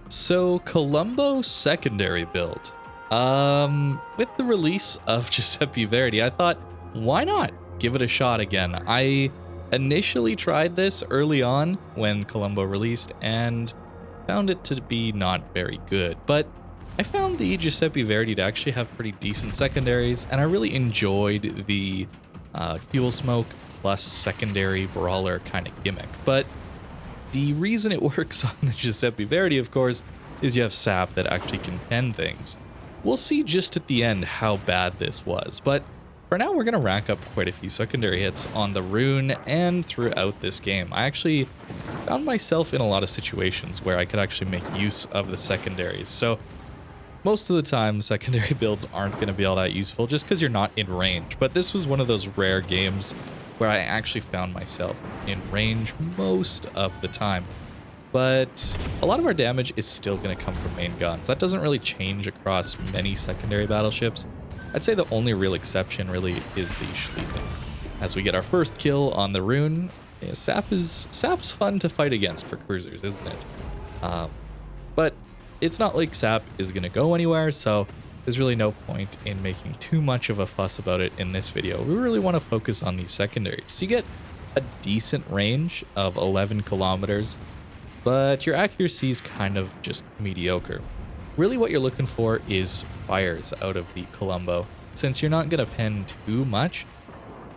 So Colombo secondary build. With the release of Giuseppe Verdi, I thought, why not give it a shot again? I initially tried this early on when Colombo released and found it to be not very good, but I found the Giuseppe Verdi to actually have pretty decent secondaries, and I really enjoyed the fuel smoke plus secondary brawler kind of gimmick. But the reason it works on the Giuseppe Verdi, of course, is you have sap that actually can pen things. We'll see just at the end how bad this was, but for now we're going to rack up quite a few secondary hits on the rune and throughout this game. I actually found myself in a lot of situations where I could actually make use of the secondaries. So most of the time, secondary builds aren't going to be all that useful just because you're not in range, but this was one of those rare games where I actually found myself in range most of the time. But a lot of our damage is still going to come from main guns. That doesn't really change across many secondary battleships. I'd say the only real exception really is the Schlieffen. As we get our first kill on the rune, sap's fun to fight against for cruisers, isn't it? But it's not like sap is going to go anywhere, so there's really no point in making too much of a fuss about it in this video. We really want to focus on these secondaries. So you get a decent range of 11 kilometers, but your accuracy is kind of just mediocre. Really what you're looking for is fires out of the Colombo. Since you're not going to pen too much,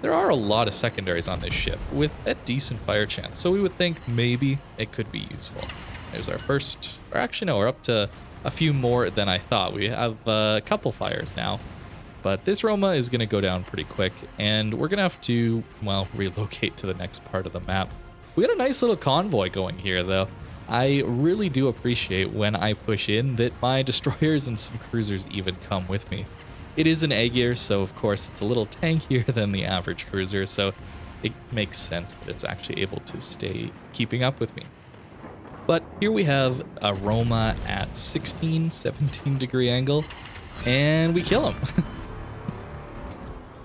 there are a lot of secondaries on this ship with a decent fire chance, so we would think maybe it could be useful. There's our first, or actually no, we're up to a few more than I thought. We have a couple fires now, but this Roma is going to go down pretty quick, and we're going to have to, well, relocate to the next part of the map. We got a nice little convoy going here, though. I really do appreciate when I push in that my destroyers and some cruisers even come with me. It is an Aegir, so of course it's a little tankier than the average cruiser, so it makes sense that it's actually able to stay keeping up with me. But here we have a Roma at 16, 17 degree angle, and we kill him.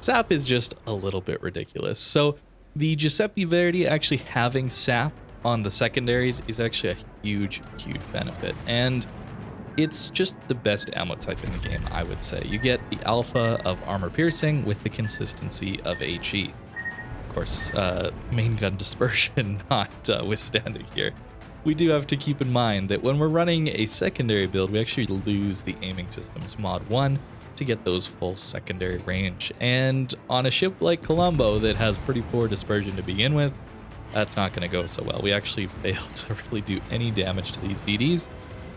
Sap is just a little bit ridiculous. So the Giuseppe Verdi actually having sap on the secondaries is actually a huge, huge benefit. And it's just the best ammo type in the game, I would say. You get the alpha of armor piercing with the consistency of HE. Of course, main gun dispersion not withstanding here. We do have to keep in mind that when we're running a secondary build, we actually lose the aiming systems mod 1 to get those full secondary range. And on a ship like Colombo that has pretty poor dispersion to begin with, that's not going to go so well. We actually fail to really do any damage to these DDs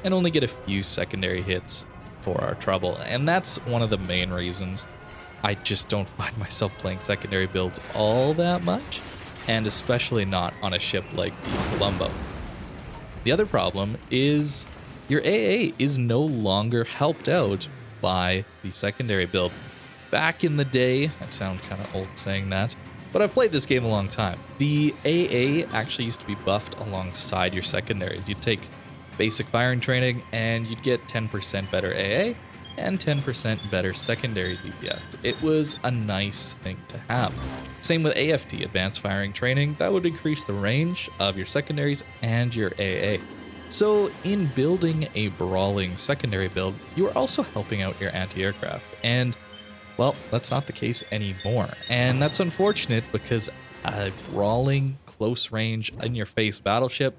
and only get a few secondary hits for our trouble. And that's one of the main reasons I just don't find myself playing secondary builds all that much, and especially not on a ship like the Colombo. The other problem is your AA is no longer helped out by the secondary build. Back in the day, I sound kind of old saying that, but I've played this game a long time. The AA actually used to be buffed alongside your secondaries. You'd take basic firing training and you'd get 10% better AA and 10% better secondary DPS. It was a nice thing to have. Same with AFT, advanced firing training. That would increase the range of your secondaries and your AA. So in building a brawling secondary build, you are also helping out your anti-aircraft. And well, that's not the case anymore. And that's unfortunate because a brawling, close range, in-your-face battleship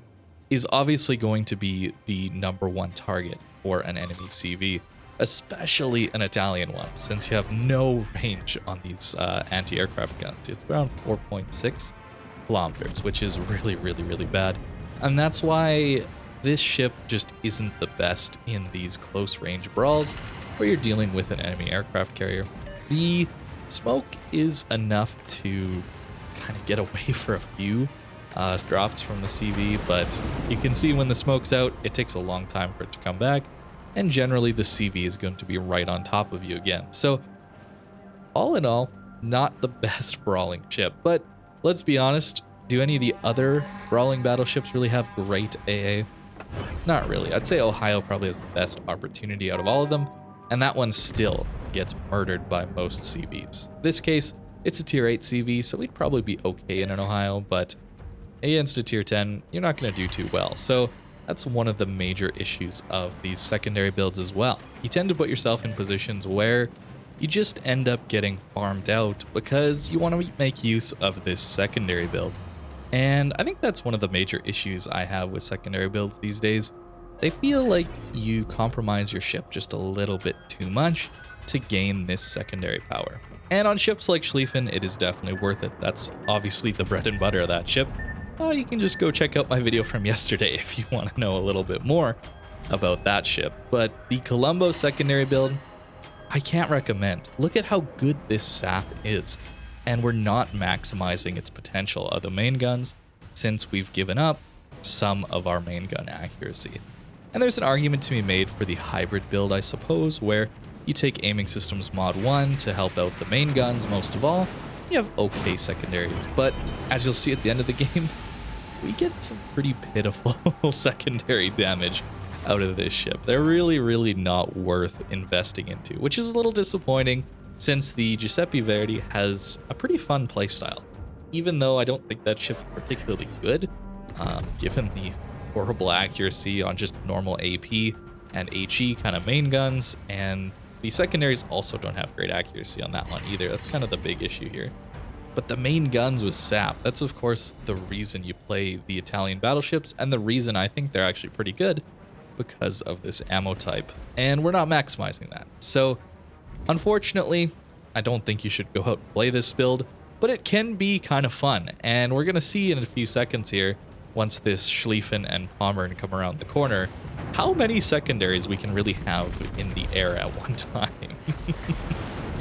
is obviously going to be the #1 target for an enemy CV, especially an Italian one, since you have no range on these anti-aircraft guns. It's around 4.6 kilometers, which is really, really, really bad. And that's why this ship just isn't the best in these close-range brawls where you're dealing with an enemy aircraft carrier. The smoke is enough to kind of get away for a few drops from the CV, but you can see when the smoke's out, it takes a long time for it to come back, and generally the CV is going to be right on top of you again. So all in all, not the best brawling ship, but let's be honest, do any of the other brawling battleships really have great AA? Not really. I'd say Ohio probably has the best opportunity out of all of them, and that one still gets murdered by most CVs. In this case, it's a tier 8 CV, so we'd probably be okay in an Ohio, but against a tier 10, you're not going to do too well. So That's one of the major issues of these secondary builds as well. You tend to put yourself in positions where you just end up getting farmed out because you want to make use of this secondary build. And I think that's one of the major issues I have with secondary builds these days. They feel like you compromise your ship just a little bit too much to gain this secondary power. And on ships like Schlieffen, it is definitely worth it. That's obviously the bread and butter of that ship. You can just go check out my video from yesterday if you want to know a little bit more about that ship. But the Colombo secondary build, I can't recommend. Look at how good this sap is. And we're not maximizing its potential of the main guns since we've given up some of our main gun accuracy. And there's an argument to be made for the hybrid build, I suppose, where you take aiming systems mod 1 to help out the main guns most of all. You have okay secondaries, but as you'll see at the end of the game, we get some pretty pitiful secondary damage out of this ship. They're really not worth investing into, which is a little disappointing since the Giuseppe Verdi has a pretty fun playstyle. Even though I don't think that ship is particularly good, given the horrible accuracy on just normal AP and HE kind of main guns, and the secondaries also don't have great accuracy on that one either. That's kind of the big issue here. But the main guns with SAP, that's of course the reason you play the Italian battleships, and the reason I think they're actually pretty good because of this ammo type. And we're not maximizing that. So unfortunately, I don't think you should go out and play this build, but it can be kind of fun. And we're going to see in a few seconds here, once this Schlieffen and Pommern come around the corner, how many secondaries we can really have in the air at one time.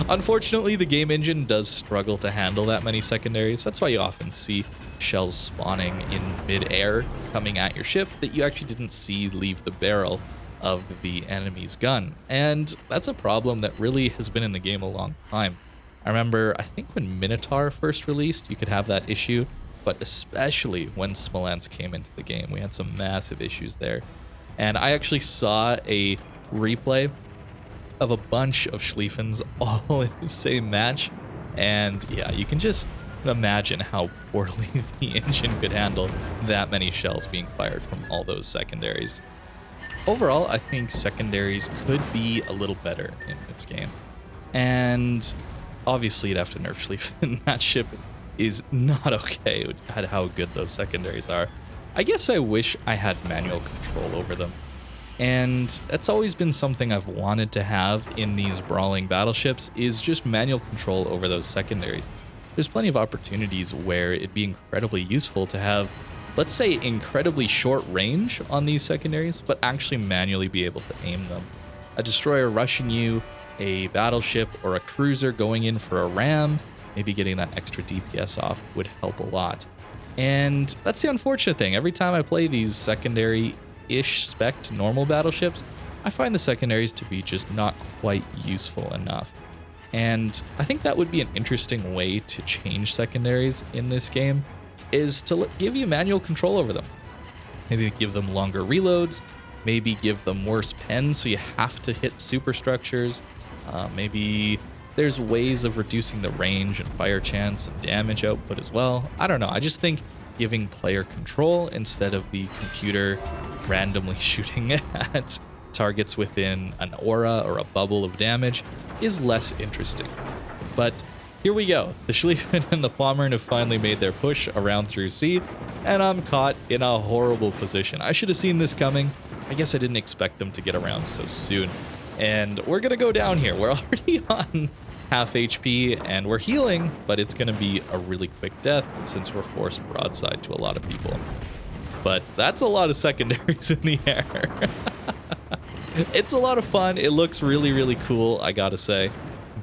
Unfortunately, the game engine does struggle to handle that many secondaries. That's why you often see shells spawning in mid-air coming at your ship that you actually didn't see leave the barrel of the enemy's gun. And that's a problem that really has been in the game a long time. I remember, I think when Minotaur first released, you could have that issue, but especially when Smolensk came into the game, we had some massive issues there. And I actually saw a replay of a bunch of Schlieffens all in the same match. And yeah, you can just imagine how poorly the engine could handle that many shells being fired from all those secondaries. Overall, I think secondaries could be a little better in this game. And obviously you'd have to nerf Schlieffen. That ship is not okay at how good those secondaries are. I guess I wish I had manual control over them. And that's always been something I've wanted to have in these brawling battleships, is just manual control over those secondaries. There's plenty of opportunities where it'd be incredibly useful to have, let's say, incredibly short range on these secondaries, but actually manually be able to aim them. A destroyer rushing you, a battleship or a cruiser going in for a ram, maybe getting that extra DPS off would help a lot. And that's the unfortunate thing. Every time I play these secondary-ish spec'd normal battleships, I find the secondaries to be just not quite useful enough. And I think that would be an interesting way to change secondaries in this game, is to give you manual control over them. Maybe give them longer reloads, maybe give them worse pens so you have to hit superstructures. Maybe there's ways of reducing the range and fire chance and damage output as well. I don't know. I just think giving player control instead of the computer randomly shooting at targets within an aura or a bubble of damage is less interesting. But here we go. The Schlieffen and the Pommern have finally made their push around through C, and I'm caught in a horrible position. I should have seen this coming. I guess I didn't expect them to get around so soon. And we're going to go down here. We're already on half HP, and we're healing, but it's going to be a really quick death since we're forced broadside to a lot of people. But that's a lot of secondaries in the air. It's a lot of fun. It looks really cool, I gotta say.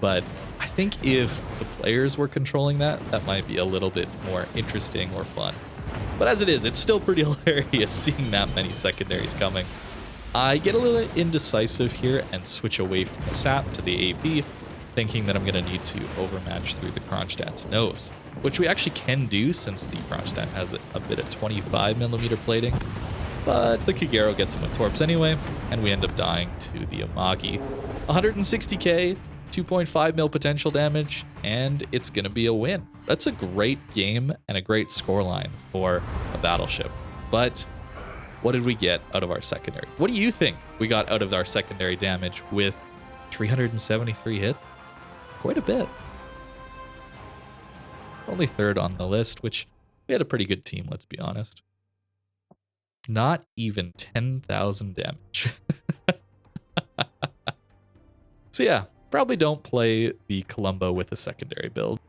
But I think if the players were controlling that, that might be a little bit more interesting or fun. But as it is, it's still pretty hilarious seeing that many secondaries coming. I get a little indecisive here and switch away from the SAP to the AP, thinking that I'm going to need to overmatch through the Kronstadt's nose, which we actually can do since the Kronstadt has a bit of 25mm plating. But the Kagero gets him with torps anyway, and we end up dying to the Amagi. 160k, 2.5 mil potential damage, and it's going to be a win. That's a great game and a great scoreline for a battleship. But what did we get out of our secondaries? What do you think we got out of our secondary damage with 373 hits? Quite a bit. Only third on the list, which we had a pretty good team, let's be honest. Not even 10,000 damage. So yeah, probably don't play the Colombo with a secondary build.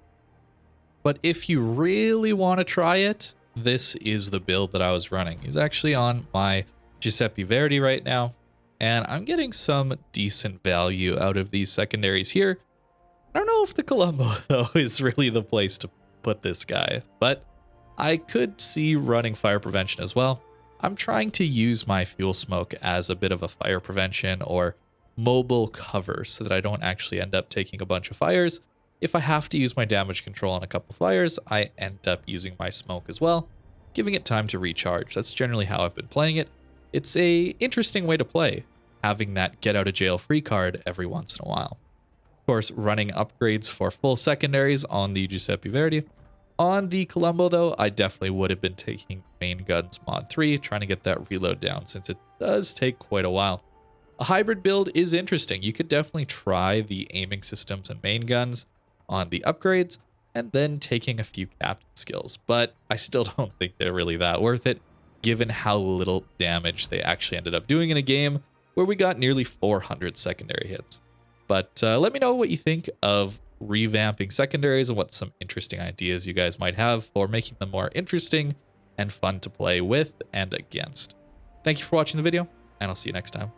But if you really want to try it, this is the build that I was running. He's actually on my Giuseppe Verdi right now, and I'm getting some decent value out of these secondaries here. I don't know if the Colombo, though, is really the place to put this guy, but I could see running fire prevention as well. I'm trying to use my fuel smoke as a bit of a fire prevention or mobile cover so that I don't actually end up taking a bunch of fires. If I have to use my damage control on a couple fires, I end up using my smoke as well, giving it time to recharge. That's generally how I've been playing it. It's a interesting way to play, having that get out of jail free card every once in a while. Of course, running upgrades for full secondaries on the Giuseppe Verdi. On the Colombo, though, I definitely would have been taking main guns mod 3, trying to get that reload down since it does take quite a while. A hybrid build is interesting. You could definitely try the aiming systems and main guns on the upgrades, and then taking a few captain skills, but I still don't think they're really that worth it, given how little damage they actually ended up doing in a game where we got nearly 400 secondary hits. But let me know what you think of revamping secondaries and what some interesting ideas you guys might have for making them more interesting and fun to play with and against. Thank you for watching the video, and I'll see you next time.